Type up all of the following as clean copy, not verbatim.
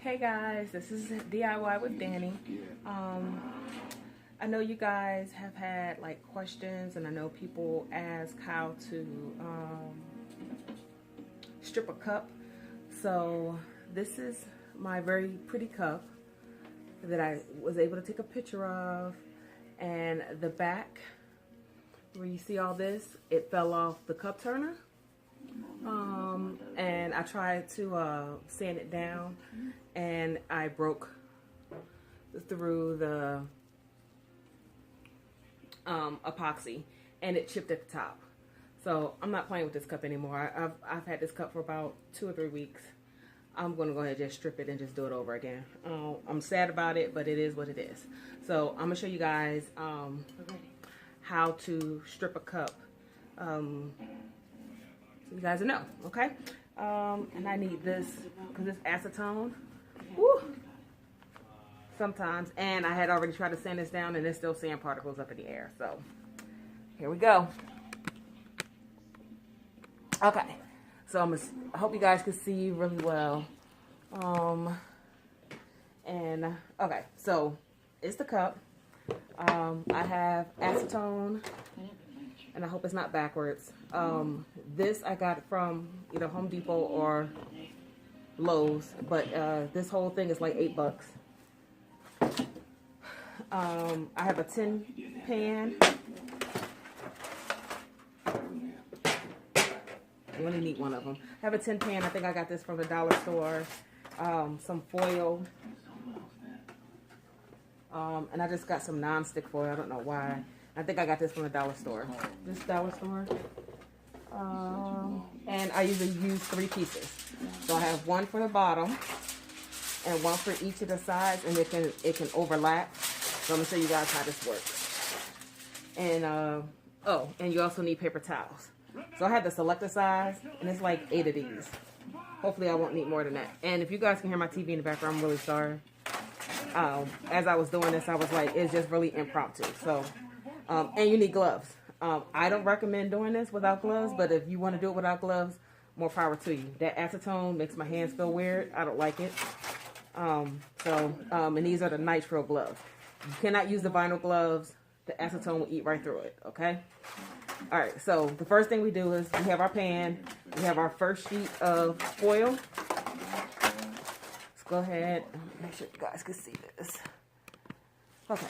Hey guys, this is DIY with Danny. I know you guys have had like questions, and I know people ask how to strip a cup. So this is my very pretty cup that I was able to take a picture of, and the back where you see all this, it fell off the cup turner. And I tried to sand it down, and I broke through the epoxy, and it chipped at the top. So I'm not playing with this cup anymore. I've had this cup for about 2 or 3 weeks. I'm gonna go ahead and just strip it and just do it over again. I'm sad about it, but it is what it is. So I'm gonna show you guys how to strip a cup. So you guys know, okay? And I need this because it's acetone. Woo! Sometimes, and I had already tried to sand this down, and there's still sand particles up in the air. So here we go. Okay, so I hope you guys can see really well. Okay, so it's the cup. I have acetone, and I hope it's not backwards. This I got from either Home Depot or Lowe's, but this whole thing is like $8. I have a tin pan. You only need one of them. I have a tin pan. I think I got this from the dollar store. Some foil. And I just got some non-stick foil. I don't know why. I think I got this from the dollar store. This dollar store. And I usually use 3 pieces. So I have one for the bottom and one for each of the sides, and it can overlap. So I'm gonna show you guys how this works. And and you also need paper towels. So I had to select the size, and it's like 8 of these. Hopefully I won't need more than that. And if you guys can hear my TV in the background, I'm really sorry. As I was doing this, I was like, it's just really impromptu. So, and you need gloves. I don't recommend doing this without gloves, but if you want to do it without gloves, more power to you. That acetone makes my hands feel weird. I don't like it. And these are the nitrile gloves. You cannot use the vinyl gloves. The acetone will eat right through it, okay? All right, so the first thing we do is we have our pan. We have our first sheet of foil. Let's go ahead and make sure you guys can see this. Okay.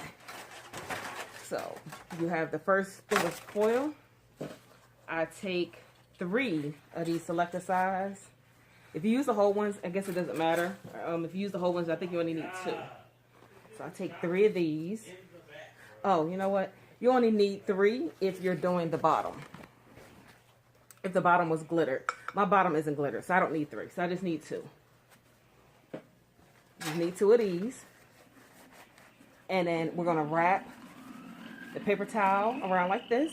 So you have the first thing of foil. I take 3 of these selector size. If you use the whole ones, I guess it doesn't matter. If you use the whole ones, I think you only need 2. So I take 3 of these. Oh, you know what? You only need 3 if you're doing the bottom. If the bottom was glittered. My bottom isn't glittered, so I don't need 3. So I just need 2. You need 2 of these. And then we're going to wrap the paper towel around like this.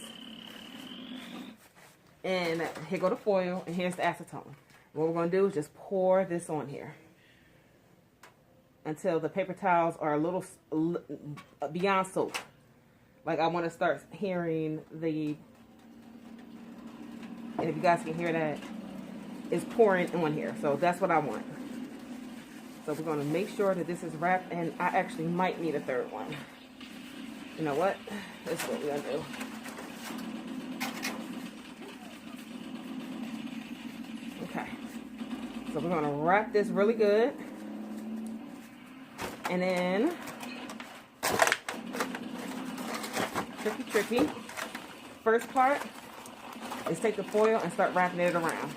And here go the foil, and here's the acetone. What we're going to do is just pour this on here until the paper towels are a little beyond soaked. Like, I want to start hearing and if you guys can hear that, it's pouring on here. So that's what I want. So we're going to make sure that this is wrapped, and I actually might need a 3rd one. You know what? This is what we're going to do. Okay. So we're going to wrap this really good. And then, tricky. First part is take the foil and start wrapping it around.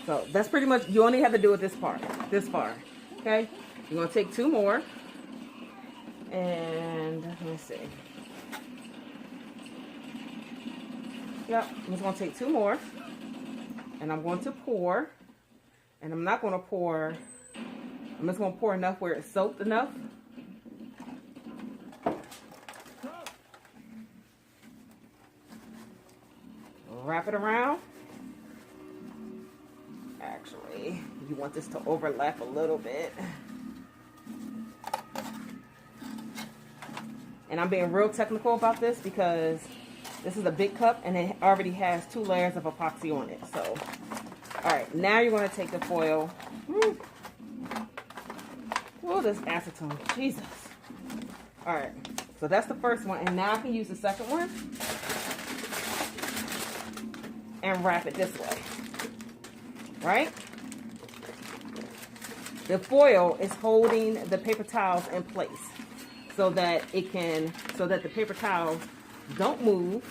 So that's pretty much, you only have to do it this far. Okay? You're going to take 2 more. And let me see. Yep, I'm just going to take 2 more. And I'm going to pour. And I'm not going to pour, I'm just going to pour enough where it's soaked enough. Wrap it around. Actually, you want this to overlap a little bit. And I'm being real technical about this because this is a big cup and it already has 2 layers of epoxy on it. So, all right, now you're going to take the foil Oh, this acetone. Jesus. All right. So that's the first one. And now I can use the second one and wrap it this way. Right? The foil is holding the paper towels in place so that the paper towels don't move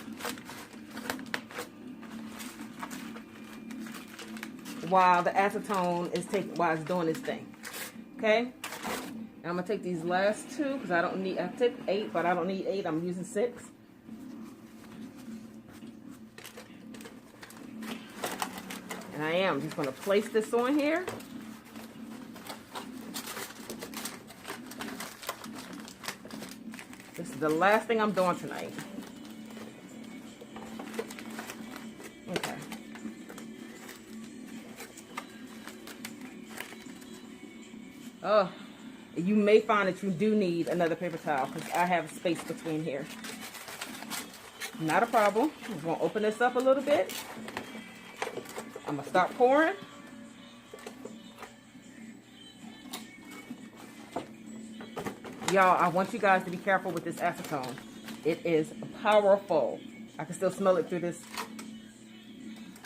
while the acetone is doing its thing. Okay? And I'm gonna take these last two because I took 8, but I don't need 8. I'm using 6. And I am just gonna place this on here. This is the last thing I'm doing tonight. Okay. Oh, you may find that you do need another paper towel because I have space between here. Not a problem. I'm going to open this up a little bit. I'm going to start pouring. Y'all, I want you guys to be careful with this acetone. It is powerful. I can still smell it through this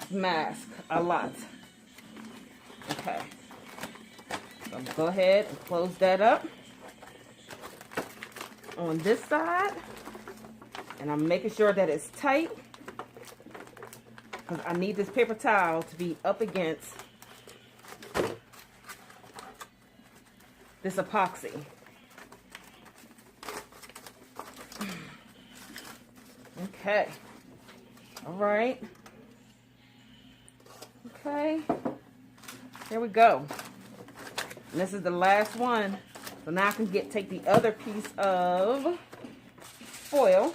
mask a lot. Okay. So I'm going to go ahead and close that up on this side. And I'm making sure that it's tight because I need this paper towel to be up against this epoxy. Okay. All right. Okay. There we go. And this is the last one. So now I can take the other piece of foil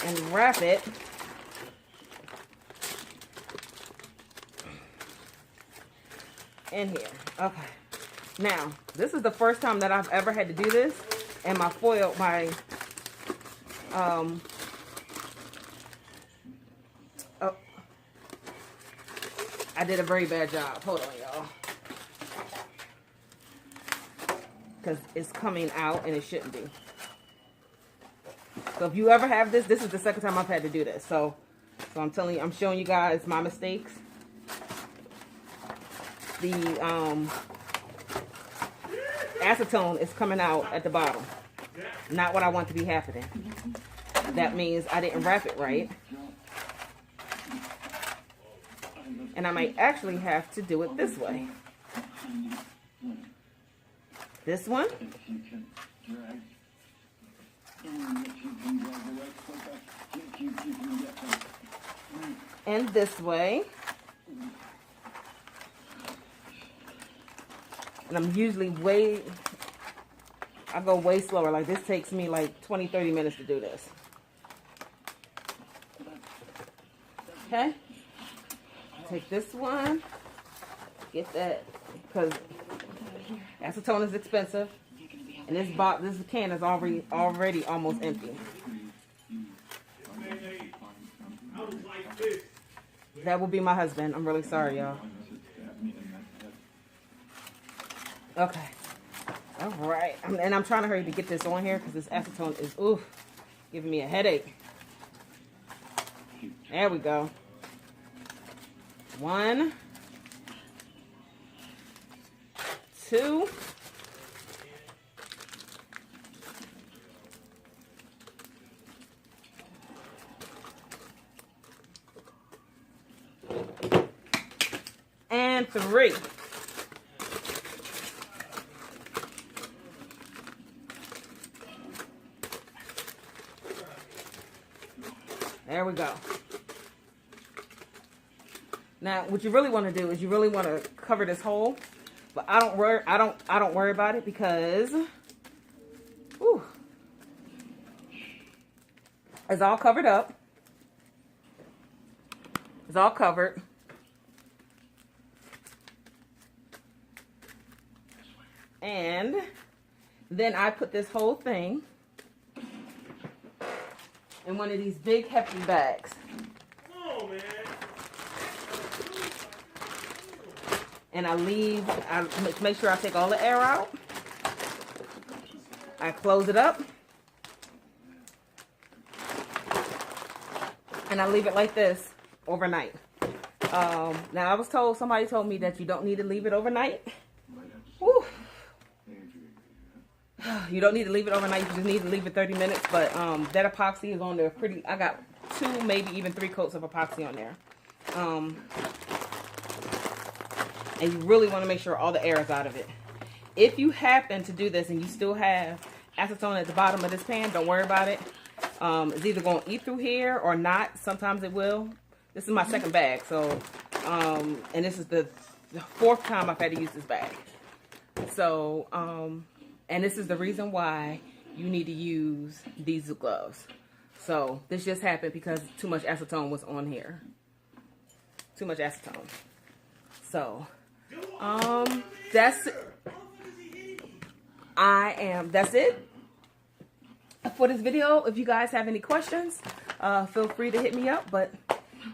and wrap it in here. Okay. Now, this is the first time that I've ever had to do this. And my foil, I did a very bad job. Hold on, y'all. Because it's coming out and it shouldn't be. So if you ever have this is the second time I've had to do this. So I'm showing you guys my mistakes. The acetone is coming out at the bottom. Not what I want to be happening. That means I didn't wrap it right. And I might actually have to do it this way. This one. And this way. And I'm usually I go way slower. Like this takes me like 20-30 minutes to do this. Okay? Take this one. Get that, because acetone is expensive. And this can is already almost empty. That will be my husband. I'm really sorry, y'all. Okay. All right. And I'm trying to hurry to get this on here because this acetone is, giving me a headache. There we go. 1, 2. And 3. There we go. Now, what you really want to do is you really want to cover this hole, but I don't worry about it because it's all covered up. It's all covered. And then I put this whole thing in one of these big hefty bags. Come on, man. and I make sure I take all the air out. I close it up. And I leave it like this overnight. Now somebody told me that you don't need to leave it overnight. Whew. You don't need to leave it overnight. You just need to leave it 30 minutes. But that epoxy is on there pretty. I got 2, maybe even 3 coats of epoxy on there. And you really want to make sure all the air is out of it. If you happen to do this and you still have acetone at the bottom of this pan, don't worry about it. It's either going to eat through here or not. Sometimes it will. This is my second bag. So, and this is the 4th time I've had to use this bag. So, and this is the reason why you need to use these gloves. So, this just happened because too much acetone was on here. Too much acetone. So, that's it for this video. If you guys have any questions, feel free to hit me up. But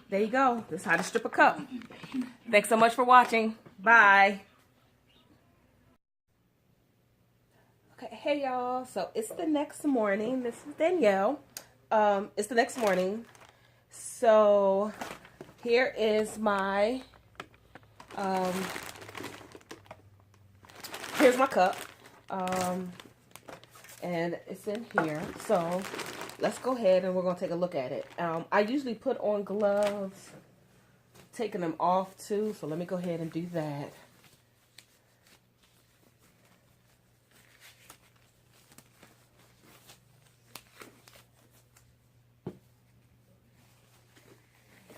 there you go. This is how to strip a cup. Thanks so much for watching. Bye. Okay, hey y'all. So it's the next morning. This is Danielle. It's the next morning. So here is my here's my cup. And it's in here. So let's go ahead and we're going to take a look at it. I usually put on gloves, taking them off too. So let me go ahead and do that.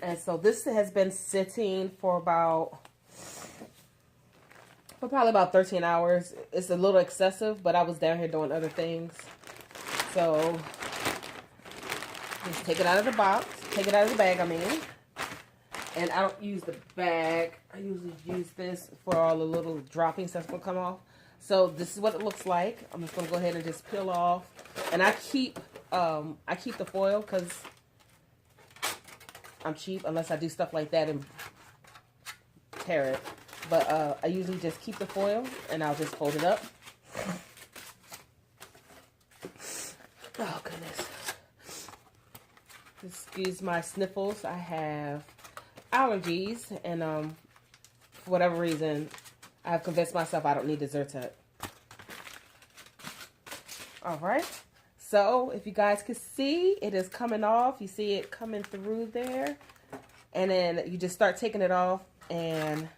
And so this has been sitting for probably about 13 hours. It's a little excessive, but I was down here doing other things. So just take it out of the box. Take it out of the bag, I mean. And I don't use the bag. I usually use this for all the little droppings that's going to come off. So this is what it looks like. I'm just going to go ahead and just peel off. And I keep the foil because I'm cheap unless I do stuff like that and tear it. But I usually just keep the foil and I'll just fold it up. Oh, goodness. Excuse my sniffles. I have allergies and for whatever reason, I've convinced myself I don't need Zyrtec. All right. So if you guys can see, it is coming off. You see it coming through there. And then you just start taking it off. And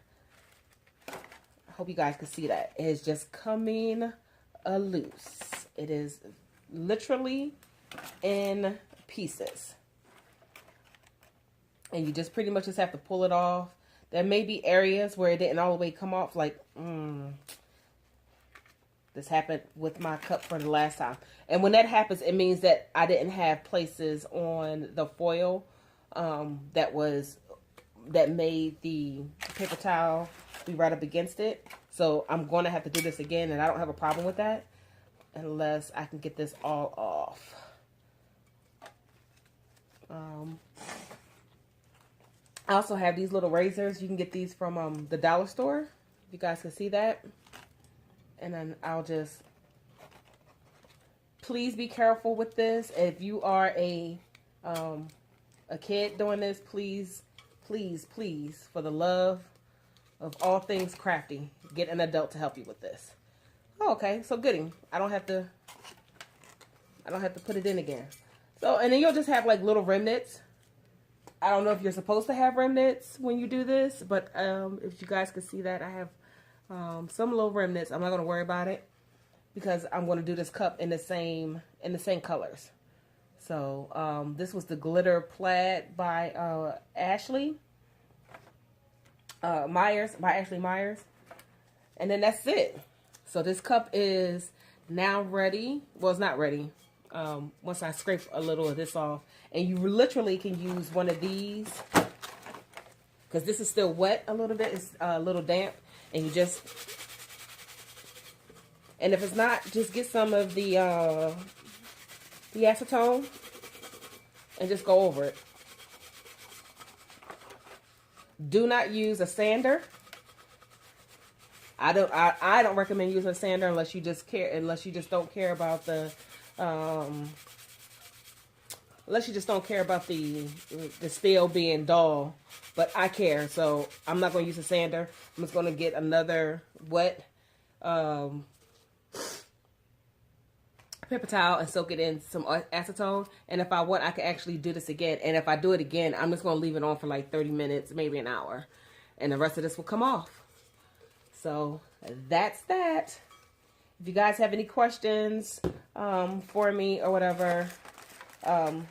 I hope you guys can see that. It is just coming loose. It is literally in pieces. And you just pretty much just have to pull it off. There may be areas where it didn't all the way come off. Like, this happened with my cup for the last time. And when that happens, it means that I didn't have places on the foil that made the paper towel be right up against it. So I'm going to have to do this again, and I don't have a problem with that unless I can get this all off. I also have these little razors. You can get these from the dollar store. If you guys can see that. And then I'll just, please be careful with this. If you are a kid doing this, please, please, please, for the love of all things crafty, get an adult to help you with this. Oh, okay, so goody. I don't have to put it in again. So, and then you'll just have like little remnants. I don't know if you're supposed to have remnants when you do this, but if you guys can see that, I have some little remnants. I'm not going to worry about it because I'm going to do this cup in the same colors. So this was the glitter plaid by Ashley Myers, and then that's it. So this cup is now ready. Well, it's not ready. Once I scrape a little of this off, and you literally can use one of these because this is still wet a little bit. It's a little damp. And you just, and if it's not, just get some of the acetone and just go over it. Do not use a sander. I don't recommend using a sander unless you just don't care about the the steel being dull. But I care, so I'm not going to use a sander. I'm just going to get another wet paper towel and soak it in some acetone. And if I want, I can actually do this again. And if I do it again, I'm just going to leave it on for like 30 minutes, maybe an hour. And the rest of this will come off. So that's that. If you guys have any questions for me or whatever, I'm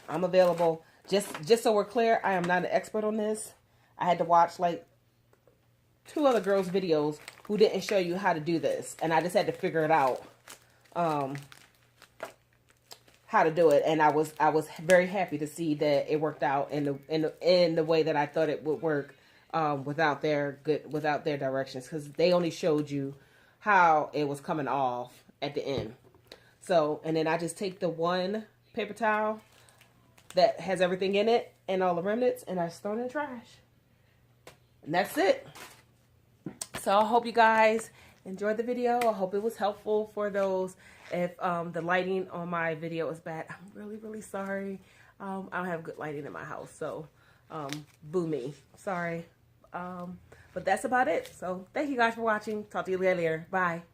available. Just so we're clear, I am not an expert on this. I had to watch like 2 other girls' videos who didn't show you how to do this. And I just had to figure it out. How to do it, and I was very happy to see that it worked out in the way that I thought it would work, without their directions, because they only showed you how it was coming off at the end. So, and then I just take the one paper towel that has everything in it and all the remnants, and I just throw it in the trash, and that's it. So I hope you guys enjoyed the video. I hope it was helpful for those. If the lighting on my video is bad, I'm really sorry. I don't have good lighting in my house, so boo me. Sorry. But that's about it. So thank you guys for watching. Talk to you later. Bye.